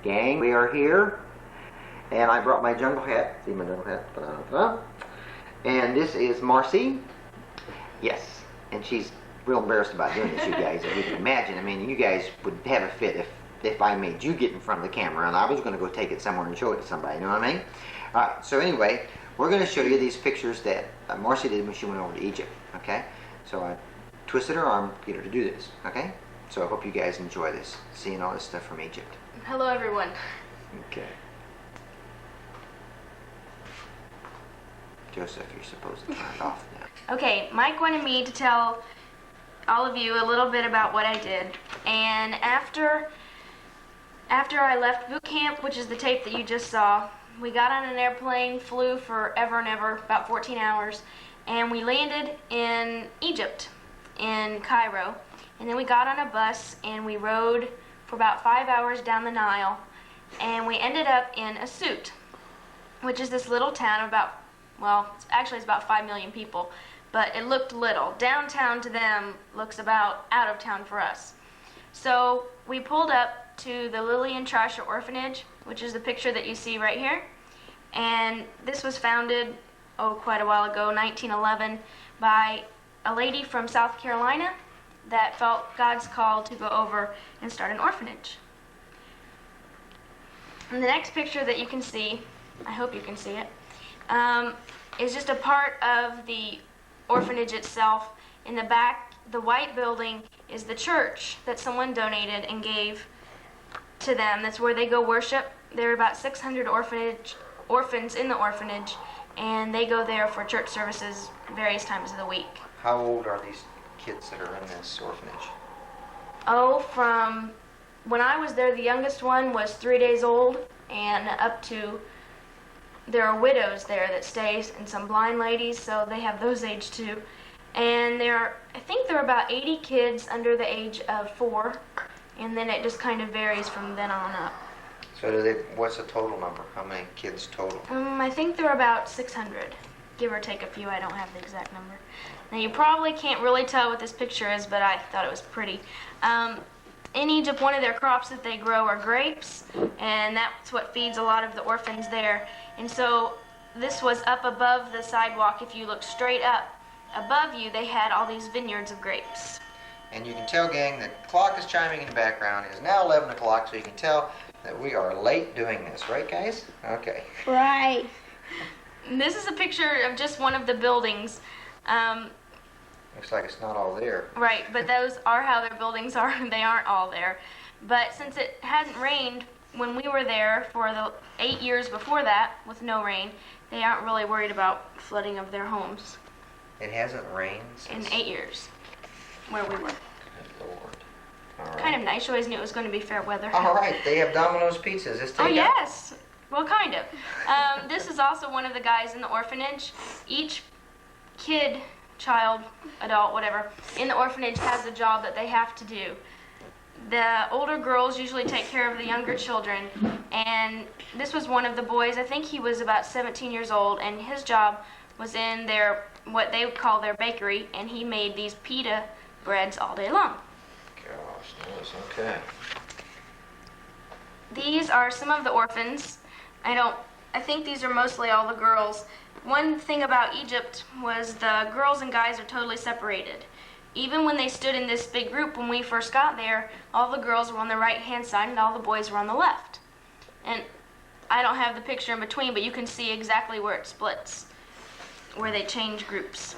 Gang, we are here, and I brought my jungle hat. See my jungle hat? Ta-da-ta-da. And this is Marcy. Yes, and she's real embarrassed about doing this, you guys. As you can imagine, I mean, you guys would have a fit if I made you get in front of the camera and I was going to go take it somewhere and show it to somebody, you know what I mean? Alright, so anyway, we're going to show you these pictures that Marcy did when she went over to Egypt, okay? So I twisted her arm to get her to do this, okay? So I hope you guys enjoy this, seeing all this stuff from Egypt. Hello everyone. Okay. Joseph, you're supposed to turn it off now. Okay, Mike wanted me to tell all of you a little bit about what I did. And after I left boot camp, which is the tape that you just saw, we got on an airplane, flew forever and ever, about 14 hours, and we landed in Egypt, in Cairo. And then we got on a bus and we rode for about 5 hours down the Nile, and we ended up in Asut, which is this little town of about, well, actually it's about 5 million people, but it looked little. Downtown to them looks about out of town for us. So we pulled up to the Lily and Trasha Orphanage, which is the picture that you see right here. And this was founded, quite a while ago, 1911, by a lady from South Carolina that felt God's call to go over and start an orphanage. And the next picture that you can see, I hope you can see it, is just a part of the orphanage itself. In the back, the white building is the church that someone donated and gave to them. That's where they go worship. There are about 600 orphans in the orphanage, and they go there for church services various times of the week. How old are these kids that are in this orphanage? Oh, from when I was there, the youngest one was 3 days old, and up to, there are widows there that stays, and some blind ladies, so they have those age too. And I think there are about 80 kids under the age of 4, and then it just kind of varies from then on up. So what's the total number? How many kids total? I think there are about 600, give or take a few. I don't have the exact number. Now you probably can't really tell what this picture is, but I thought it was pretty. In Egypt, one of their crops that they grow are grapes, and that's what feeds a lot of the orphans there. And so this was up above the sidewalk. If you look straight up above you, they had all these vineyards of grapes. And you can tell, gang, the clock is chiming in the background. It is now 11 o'clock, so you can tell that we are late doing this. Right, guys? Okay. Right. This is a picture of just one of the buildings. Looks like it's not all there. Right, but those are how their buildings are. They aren't all there. But since it hasn't rained when we were there for the 8 years before that, with no rain, they aren't really worried about flooding of their homes. It hasn't rained since... In 8 years, where we were. Good Lord. All right. Kind of nice. You always knew it was going to be fair weather. All right, they have Domino's pizzas. It's Oh, yes. Well, kind of. This is also one of the guys in the orphanage. Each kid, child, adult, whatever, in the orphanage has a job that they have to do. The older girls usually take care of the younger children, and this was one of the boys. I think he was about 17 years old, and his job was in their, what they would call their bakery, and he made these pita breads all day long. Gosh, nice. Okay. These are some of the orphans. I think these are mostly all the girls. One thing about Egypt was the girls and guys are totally separated. Even when they stood in this big group when we first got there, all the girls were on the right-hand side and all the boys were on the left. And I don't have the picture in between, but you can see exactly where it splits, where they change groups.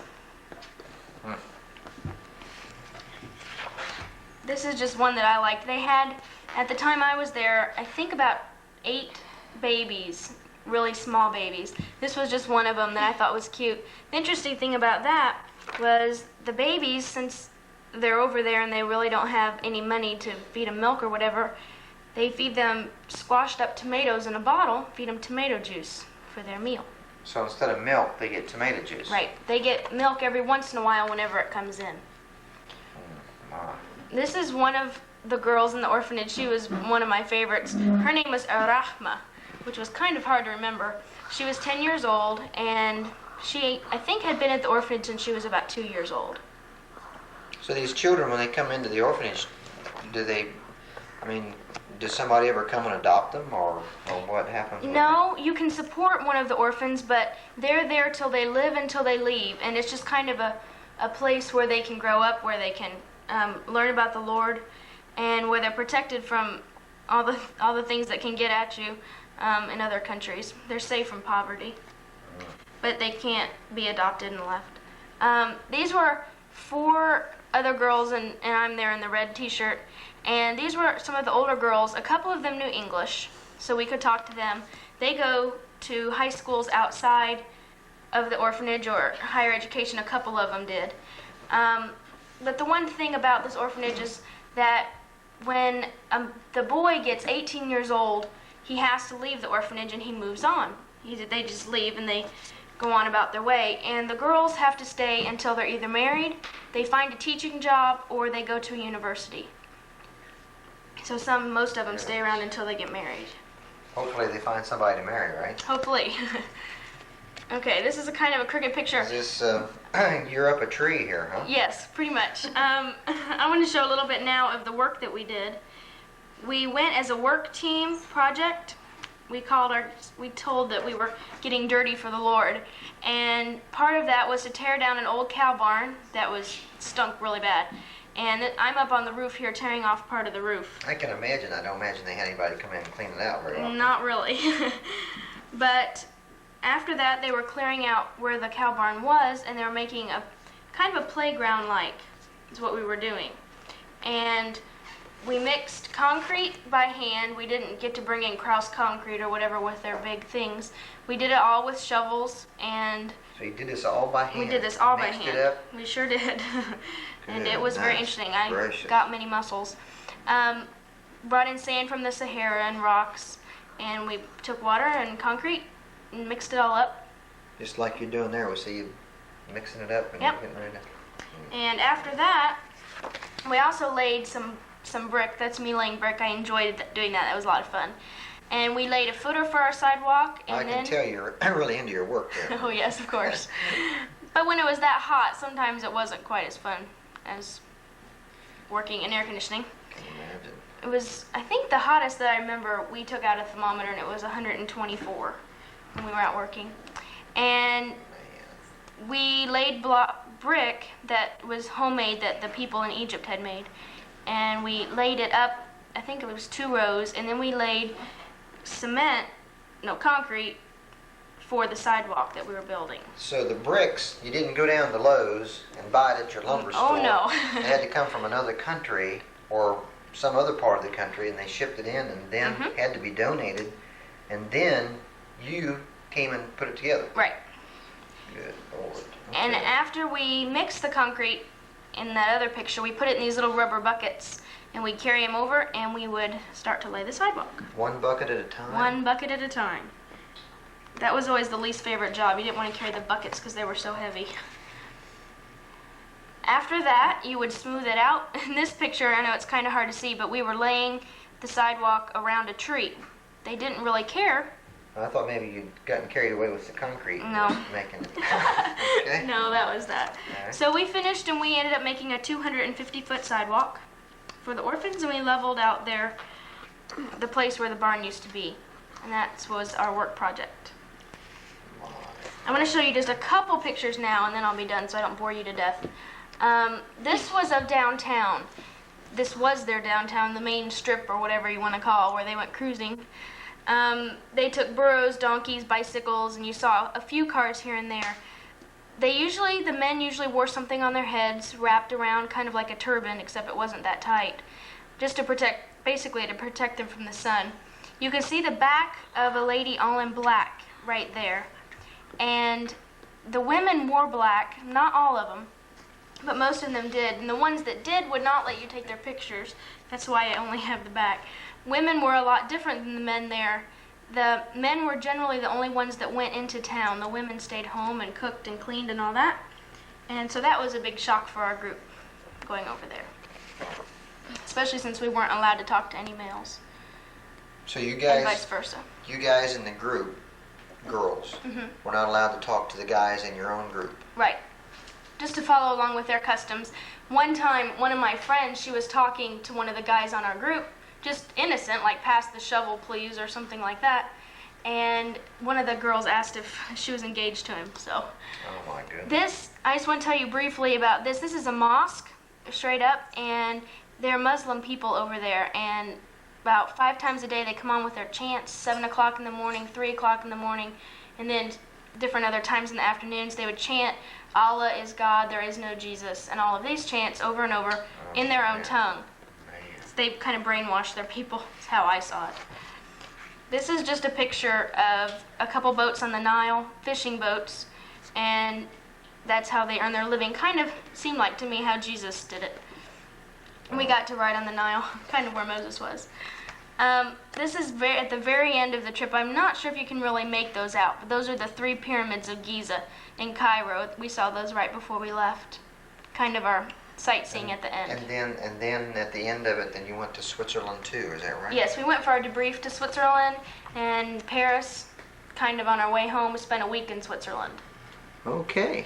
This is just one that I liked. They had, at the time I was there, I think about 8 babies, really small babies. This was just one of them that I thought was cute. The interesting thing about that was the babies, since they're over there and they really don't have any money to feed them milk or whatever, they feed them squashed up tomatoes in a bottle, feed them tomato juice for their meal. So instead of milk, they get tomato juice. Right. They get milk every once in a while whenever it comes in. This is one of the girls in the orphanage. She was one of my favorites. Her name was Rahma, which was kind of hard to remember. She was 10 years old, and she, I think, had been at the orphanage since she was about 2 years old. So these children, when they come into the orphanage, Does somebody ever come and adopt them, or what happens? No, you can support one of the orphans, but they're there till they live until they leave, and it's just kind of a place where they can grow up, where they can learn about the Lord, and where they're protected from all the things that can get at you in other countries. They're safe from poverty, but they can't be adopted and left. These were 4 other girls, and I'm there in the red t-shirt, and these were some of the older girls. A couple of them knew English, so we could talk to them. They go to high schools outside of the orphanage or higher education. A couple of them did. But the one thing about this orphanage is that when the boy gets 18 years old, he has to leave the orphanage and he moves on. They just leave and they go on about their way. And the girls have to stay until they're either married, they find a teaching job, or they go to a university. So most of them stay around until they get married. Hopefully they find somebody to marry, right? Hopefully. Okay, this is a kind of a crooked picture. Is this, you're up a tree here, huh? Yes, pretty much. I want to show a little bit now of the work that we did. We went as a work team project. We told that we were getting dirty for the Lord. And part of that was to tear down an old cow barn that stunk really bad. And I'm up on the roof here tearing off part of the roof. I can imagine. I don't imagine they had anybody come in and clean it out very often. Not really. But after that, they were clearing out where the cow barn was, and they were making a kind of a playground-like is what we were doing. And we mixed concrete by hand. We didn't get to bring in Kraus concrete or whatever with their big things. We did it all with shovels, and so you did this all by hand? We did this all by Mixed hand. It up? We sure did. And it was very interesting. Gracious. I got many muscles. Brought in sand from the Sahara and rocks, and we took water and concrete and mixed it all up. Just like you're doing there, we see you mixing it up and Yep. getting ready to... And after that, we also laid some brick. That's me laying brick. I enjoyed doing that. That was a lot of fun. And we laid a footer for our sidewalk. And I can tell you're really into your work there. Oh yes, of course. But when it was that hot, sometimes it wasn't quite as fun as working in air conditioning. Can you imagine? It was, I think the hottest that I remember, we took out a thermometer and it was 124 when we were out working. And we laid brick that was homemade that the people in Egypt had made. And we laid it up, I think it was 2 rows, and then we laid concrete for the sidewalk that we were building. So the bricks, you didn't go down to Lowe's and buy it at your lumber store. Oh no. They had to come from another country or some other part of the country, and they shipped it in and then had to be donated, and then you came and put it together. Right. Good Lord. Okay. And after we mixed the concrete in that other picture, we put it in these little rubber buckets, and we'd carry them over, and we would start to lay the sidewalk. 1 bucket at a time? 1 bucket at a time. That was always the least favorite job. You didn't want to carry the buckets because they were so heavy. After that, you would smooth it out. In this picture, I know it's kind of hard to see, but we were laying the sidewalk around a tree. They didn't really care. I thought maybe you'd gotten carried away with the concrete. No. Making it. Okay. No, that was that. All right. So we finished, and we ended up making a 250-foot sidewalk for the orphans, and we leveled out the place where the barn used to be. And that was our work project. I'm going to show you just a couple pictures now, and then I'll be done so I don't bore you to death. This was of downtown. This was their downtown, the main strip or whatever you want to call, where they went cruising. They took burros, donkeys, bicycles, and you saw a few cars here and there. The men usually wore something on their heads, wrapped around kind of like a turban, except it wasn't that tight, just to basically to protect them from the sun. You can see the back of a lady all in black right there. And the women wore black, not all of them, but most of them did. And the ones that did would not let you take their pictures. That's why I only have the back. Women were a lot different than the men there. The men were generally the only ones that went into town. The women stayed home and cooked and cleaned and all that. And so that was a big shock for our group going over there. Especially since we weren't allowed to talk to any males. So you And guys, vice versa. you guys in the group, girls, were not allowed to talk to the guys in your own group. Right. Just to follow along with their customs. One time, one of my friends, she was talking to one of the guys on our group, just innocent, like pass the shovel please or something like that. And one of the girls asked if she was engaged to him. So Oh my goodness. this, I just want to tell you briefly about this. This is a mosque, straight up, and they're Muslim people over there. And about 5 times a day they come on with their chants, 7 o'clock in the morning, 3 o'clock in the morning, and then different other times in the afternoons they would chant, Allah is God, there is no Jesus, and all of these chants over and over in their own tongue. So they kind of brainwashed their people. That's how I saw it. This is just a picture of a couple boats on the Nile, fishing boats, and that's how they earn their living. Kind of seemed like to me how Jesus did it. And we got to ride on the Nile, kind of where Moses was. This is at the very end of the trip. I'm not sure if you can really make those out, but those are the 3 pyramids of Giza in Cairo. We saw those right before we left. Kind of our sightseeing at the end. And then at the end of it, then you went to Switzerland too, is that right? Yes, we went for our debrief to Switzerland and Paris. Kind of on our way home, we spent a week in Switzerland. Okay.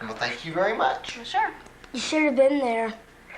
Well, thank you very much. Sure. You should have been there.